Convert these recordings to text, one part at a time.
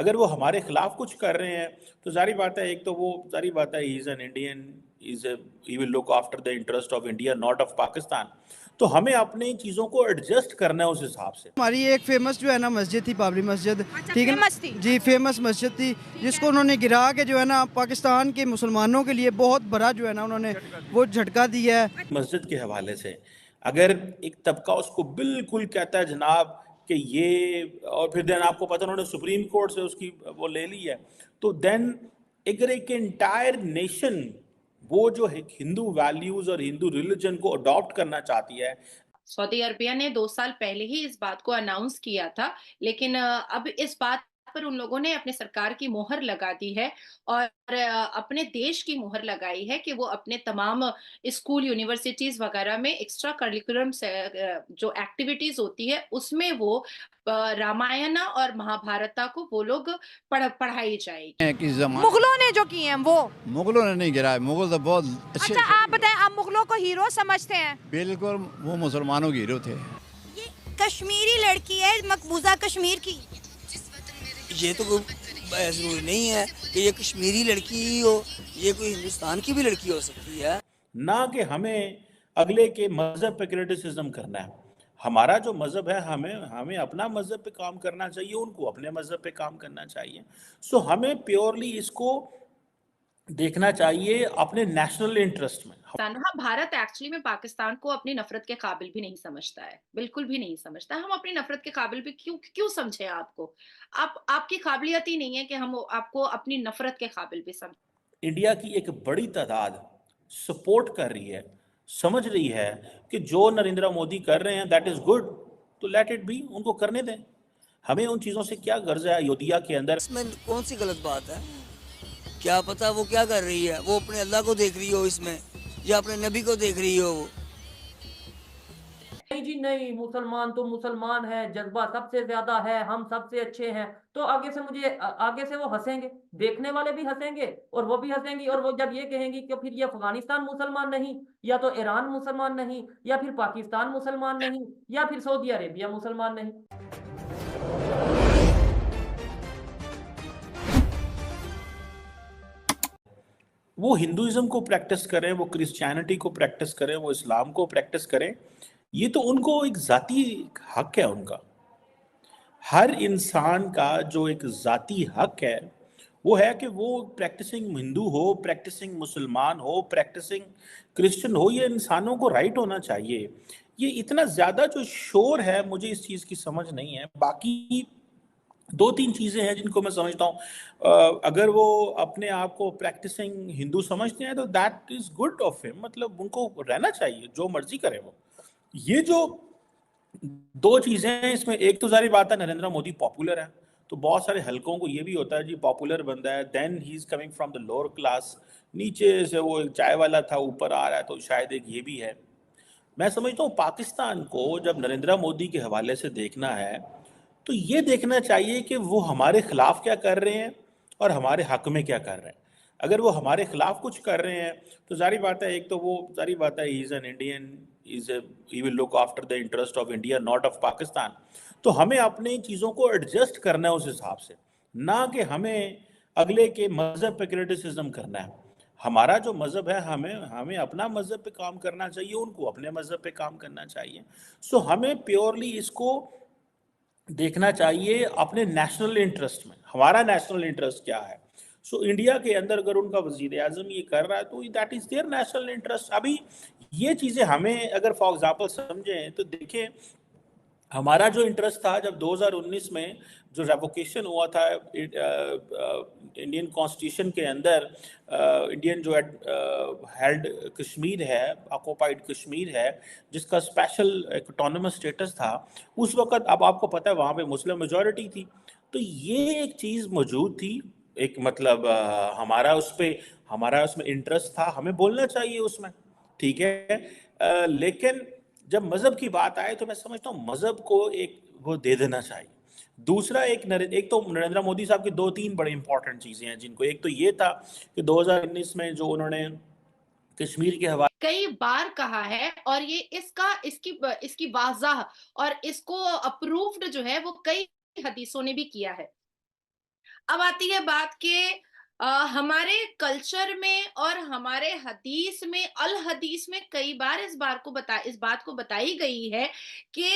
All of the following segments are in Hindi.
अगर वो हमारे खिलाफ कुछ कर रहे हैं तो जारी बात है, एक तो वो जारी बात है he is an Indian, is he will look after the interest of India not of Pakistan. तो हमें अपनी चीज़ों को एडजस्ट करना है उस हिसाब से। हमारी एक फेमस जो है ना मस्जिद थी, बाबरी मस्जिद। अच्छा, ठीक है ना? फेमस थी। जी, फेमस मस्जिद थी, जिसको है। उन्होंने गिरा के जो है ना पाकिस्तान के मुसलमानों के लिए बहुत बड़ा जो है ना उन्होंने वो झटका दिया है। मस्जिद के हवाले से अगर एक तबका उसको बिल्कुल कहता है जनाब कि ये, और फिर देन आपको पता उन्होंने सुप्रीम कोर्ट से उसकी वो ले ली है, तो देन अगर एक एंटायर नेशन वो जो है हिंदू वैल्यूज और हिंदू रिलीजन को अडॉप्ट करना चाहती है। सऊदी अरबिया ने 2 साल पहले ही इस बात को अनाउंस किया था, लेकिन अब इस बात पर उन लोगों ने अपनी सरकार की मोहर लगा दी है और अपने देश की मोहर लगाई है कि वो अपने तमाम स्कूल, यूनिवर्सिटीज़ वगैरह में एक्स्ट्रा करिकुलम से जो एक्टिविटीज़ होती है, उसमें वो रामायण और महाभारता को वो लोग पढ़ाई जाएगी। कि जमा मुगलों ने जो किए हैं वो। मुगलों ने नहीं गिराए, मुगल तो बहुत अच्छे अच्छा, आप बताएं, आप मुगलों को हीरो समझते हैं? बिल्कुल वो मुसलमानों के हीरो थे। ये कश्मीरी लड़की है, मकबूजा कश्मीर की। ये तो कोई जरूरी नहीं है कि ये कश्मीरी लड़की ही हो, ये कोई हिंदुस्तान की भी लड़की हो सकती है। ना कि हमें अगले के मजहब पे क्रिटिसिज्म करना है। हमारा जो मजहब है, हमें हमें अपना मजहब पे काम करना चाहिए, उनको अपने मजहब पे काम करना चाहिए। सो हमें प्योरली इसको देखना चाहिए अपने नेशनल इंटरेस्ट में। हाँ, भारत एक्चुअली में पाकिस्तान को अपनी नफरत के काबिल भी नहीं समझता है, बिल्कुल भी नहीं समझता। हम अपनी नफरत के काबिल भी क्यों क्यों समझे आपको? आपकी काबिलियत ही नहीं है कि हम आपको अपनी नफरत के काबिल भी समझ। इंडिया की एक बड़ी तादाद सपोर्ट कर रही है, समझ रही है कि जो नरेंद्र मोदी कर रहे हैं दैट इज गुड, तो लेट इट बी, उनको करने दें। हमें उन चीज़ों से क्या गर्ज है अयोध्या के अंदर। इसमें कौन सी गलत बात है? क्या पता वो क्या कर रही है, वो अपने अल्लाह को देख रही हो इसमें, या अपने नबी को देख रही हो वो। नहीं जी नहीं, मुसलमान तो मुसलमान है, जज्बा सबसे ज्यादा है, हम सबसे अच्छे हैं। तो आगे से वो हंसेंगे, देखने वाले भी हंसेंगे और वो भी हंसेंगी, और वो जब ये कहेंगी कि फिर ये अफगानिस्तान मुसलमान नहीं, या तो ईरान मुसलमान नहीं, या फिर पाकिस्तान मुसलमान नहीं, या फिर सऊदी अरेबिया मुसलमान नहीं। वो हिंदुइज्म को प्रैक्टिस करें, वो क्रिश्चियनिटी को प्रैक्टिस करें, वो इस्लाम को प्रैक्टिस करें, ये तो उनको एक ज़ाती हक है उनका। हर इंसान का जो एक ज़ाती हक है वो है कि वो प्रैक्टिसिंग हिंदू हो, प्रैक्टिसिंग मुसलमान हो, प्रैक्टिसिंग क्रिश्चियन हो, ये इंसानों को राइट होना चाहिए। ये इतना ज़्यादा जो शोर है, मुझे इस चीज़ की समझ नहीं है। बाकी दो तीन चीज़ें हैं जिनको मैं समझता हूँ। अगर वो अपने आप को प्रैक्टिसिंग हिंदू समझते हैं तो that is good of him, मतलब उनको रहना चाहिए, जो मर्जी करें वो। ये जो दो चीजें हैं इसमें, एक तो सारी बात है नरेंद्र मोदी पॉपुलर है, तो बहुत सारे हलकों को ये भी होता है जी पॉपुलर बंदा है, then he is coming from the lower class, नीचे से वो एक चाय वाला था ऊपर आ रहा है, तो शायद एक ये भी है। मैं समझता हूँ पाकिस्तान को जब नरेंद्र मोदी के हवाले से देखना है तो ये देखना चाहिए कि वो हमारे खिलाफ क्या कर रहे हैं और हमारे हक में क्या कर रहे हैं। अगर वो हमारे खिलाफ कुछ कर रहे हैं तो जारी बात है, एक तो वो जारी बात है he is an Indian, is he will look after the interest of India not of Pakistan. तो हमें अपनी चीज़ों को एडजस्ट करना है उस हिसाब से, ना कि हमें अगले के मज़हब पे क्रिटिसिज्म करना है। हमारा जो मज़हब है, हमें हमें अपना मज़हब पे काम करना चाहिए, उनको अपने मज़हब पे काम करना चाहिए। सो हमें प्योरली इसको देखना चाहिए अपने नेशनल इंटरेस्ट में। हमारा नेशनल इंटरेस्ट क्या है? सो इंडिया के अंदर अगर उनका वजीर आजम ये कर रहा है तो that is there national interest. अभी ये चीज़ें हमें अगर फॉर एग्जाम्पल समझें तो देखें, हमारा जो इंटरेस्ट था जब 2019 में जो रेवोकेशन हुआ था इंडियन कॉन्स्टिट्यूशन के अंदर, इंडियन जो हेल्ड कश्मीर है, ऑक्यूपाइड कश्मीर है, जिसका स्पेशल एक ऑटोनमस स्टेटस था, उस वक्त अब आपको पता है वहाँ पे मुस्लिम मेजॉरिटी थी, तो ये एक चीज़ मौजूद थी। एक मतलब हमारा उसमें इंटरेस्ट था, हमें बोलना चाहिए उसमें, ठीक है। लेकिन जब मज़हब की बात आए तो मैं समझता हूँ मज़हब को एक वो दे देना चाहिए। दूसरा एक तो नरेंद्र मोदी साहब की दो तीन बड़ी इंपॉर्टेंट चीज़ें हैं जिनको, एक तो ये था कि 2019 में जो उन्होंने कश्मीर के हवाले कई बार कहा है, और ये इसकी वाज़ाह और इसको अप्रूव्ड जो है वो कई हदीसों ने भी किया है। अब आती है बात कि हमारे कल्चर में और हमारे हदीस में, अल हदीस में कई बार इस बात को बताई गई है कि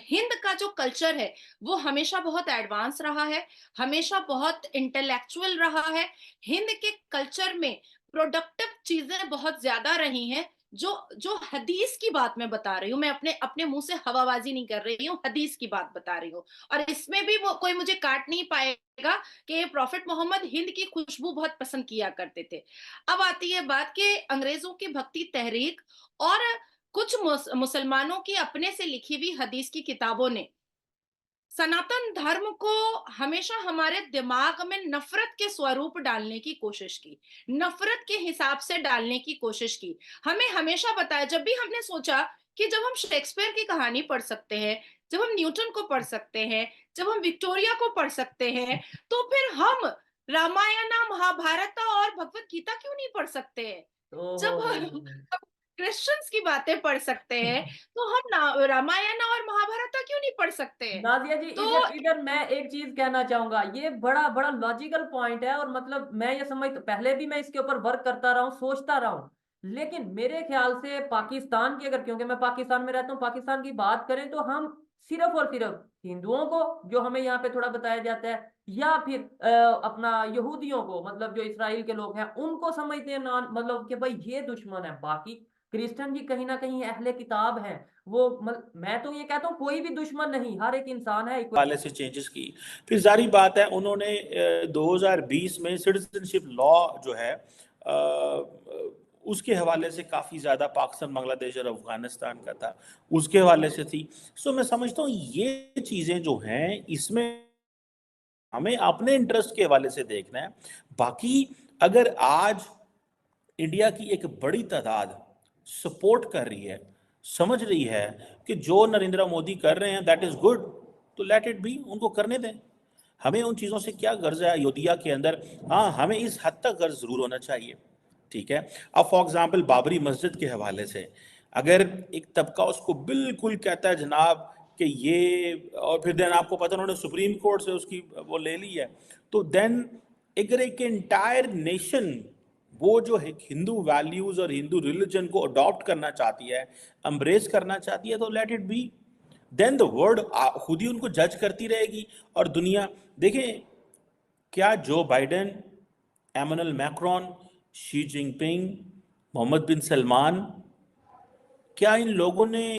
हिंद का जो कल्चर है वो हमेशा बहुत एडवांस रहा है, हमेशा बहुत इंटेलेक्चुअल रहा है। हिंद के कल्चर में प्रोडक्टिव चीजें बहुत ज्यादा रही हैं। जो जो हदीस की बात मैं बता रही हूँ, मैं अपने अपने मुंह से हवाबाजी नहीं कर रही हूँ, हदीस की बात बता रही हूँ। और इसमें भी वो कोई मुझे काट नहीं पाएगा कि प्रॉफिट मोहम्मद हिंद की खुशबू बहुत पसंद किया करते थे। अब आती है बात कि अंग्रेजों की भक्ति तहरीक और कुछ मुसलमानों की अपने से लिखी हुई हदीस की किताबों ने सनातन धर्म को हमेशा हमारे दिमाग में नफरत के स्वरूप डालने की कोशिश की, नफरत के हिसाब से डालने की कोशिश की। हमें हमेशा बताया, जब भी हमने सोचा कि जब हम शेक्सपियर की कहानी पढ़ सकते हैं, जब हम न्यूटन को पढ़ सकते हैं, जब हम विक्टोरिया को पढ़ सकते हैं, तो फिर हम रामायण, महाभारत और भगवत गीता क्यों नहीं पढ़ सकते हैं? जब हम क्रिश्चियंस की बातें पढ़ सकते हैं, तो हम रामायण और महाभारत क्यों नहीं पढ़ सकते हैं? नाजिया जी, तो इधर इधर मैं एक चीज कहना चाहूंगा, ये बड़ा बड़ा लॉजिकल पॉइंट है, और मतलब मैं ये समझ, पहले भी मैं इसके ऊपर वर्क करता रहा हूँ, सोचता रहा हूँ, लेकिन मेरे ख्याल से पाकिस्तान की, अगर, क्योंकि मैं पाकिस्तान में रहता हूँ, पाकिस्तान की बात करें तो हम सिर्फ और सिर्फ हिंदुओं को, जो हमें यहाँ पे थोड़ा बताया जाता है, या फिर अपना यहूदियों को, मतलब जो इसराइल के लोग हैं उनको समझते हैं, मतलब कि भाई ये दुश्मन है। बाकी क्रिश्चियन भी कहीं ना कहीं अहले किताब हैं, वो मैं तो ये कहता हूँ कोई भी दुश्मन नहीं, हर एक इंसान है। वाले से चेंजेस की। फिर जारी बात है, उन्होंने 2020 में सिटीजनशिप लॉ जो है उसके हवाले से काफ़ी ज़्यादा पाकिस्तान, बांग्लादेश और अफगानिस्तान का था, उसके हवाले से थी। सो मैं समझता हूँ ये चीज़ें जो हैं इसमें हमें अपने इंटरेस्ट के हवाले से देखना है। बाकी अगर आज इंडिया की एक बड़ी तादाद सपोर्ट कर रही है, समझ रही है कि जो नरेंद्र मोदी कर रहे हैं दैट इज गुड, तो लेट इट बी, उनको करने दें। हमें उन चीज़ों से क्या गर्ज है अयोध्या के अंदर? हाँ, हमें इस हद तक गर्ज जरूर होना चाहिए, ठीक है। अब फॉर एग्जाम्पल बाबरी मस्जिद के हवाले से अगर एक तबका उसको बिल्कुल कहता है जनाब कि ये, और फिर देन आपको पता उन्होंने सुप्रीम कोर्ट से उसकी वो ले ली है, तो देन अगर एक एंटायर नेशन वो जो है हिंदू वैल्यूज और हिंदू रिलीजन को अडॉप्ट करना चाहती है, एम्ब्रेस करना चाहती है, तो let it be. Then the world खुद ही उनको जज करती रहेगी। और दुनिया देखें, क्या Joe Biden, Emmanuel Macron, Xi Jinping, Mohammed bin Salman, क्या इन लोगों ने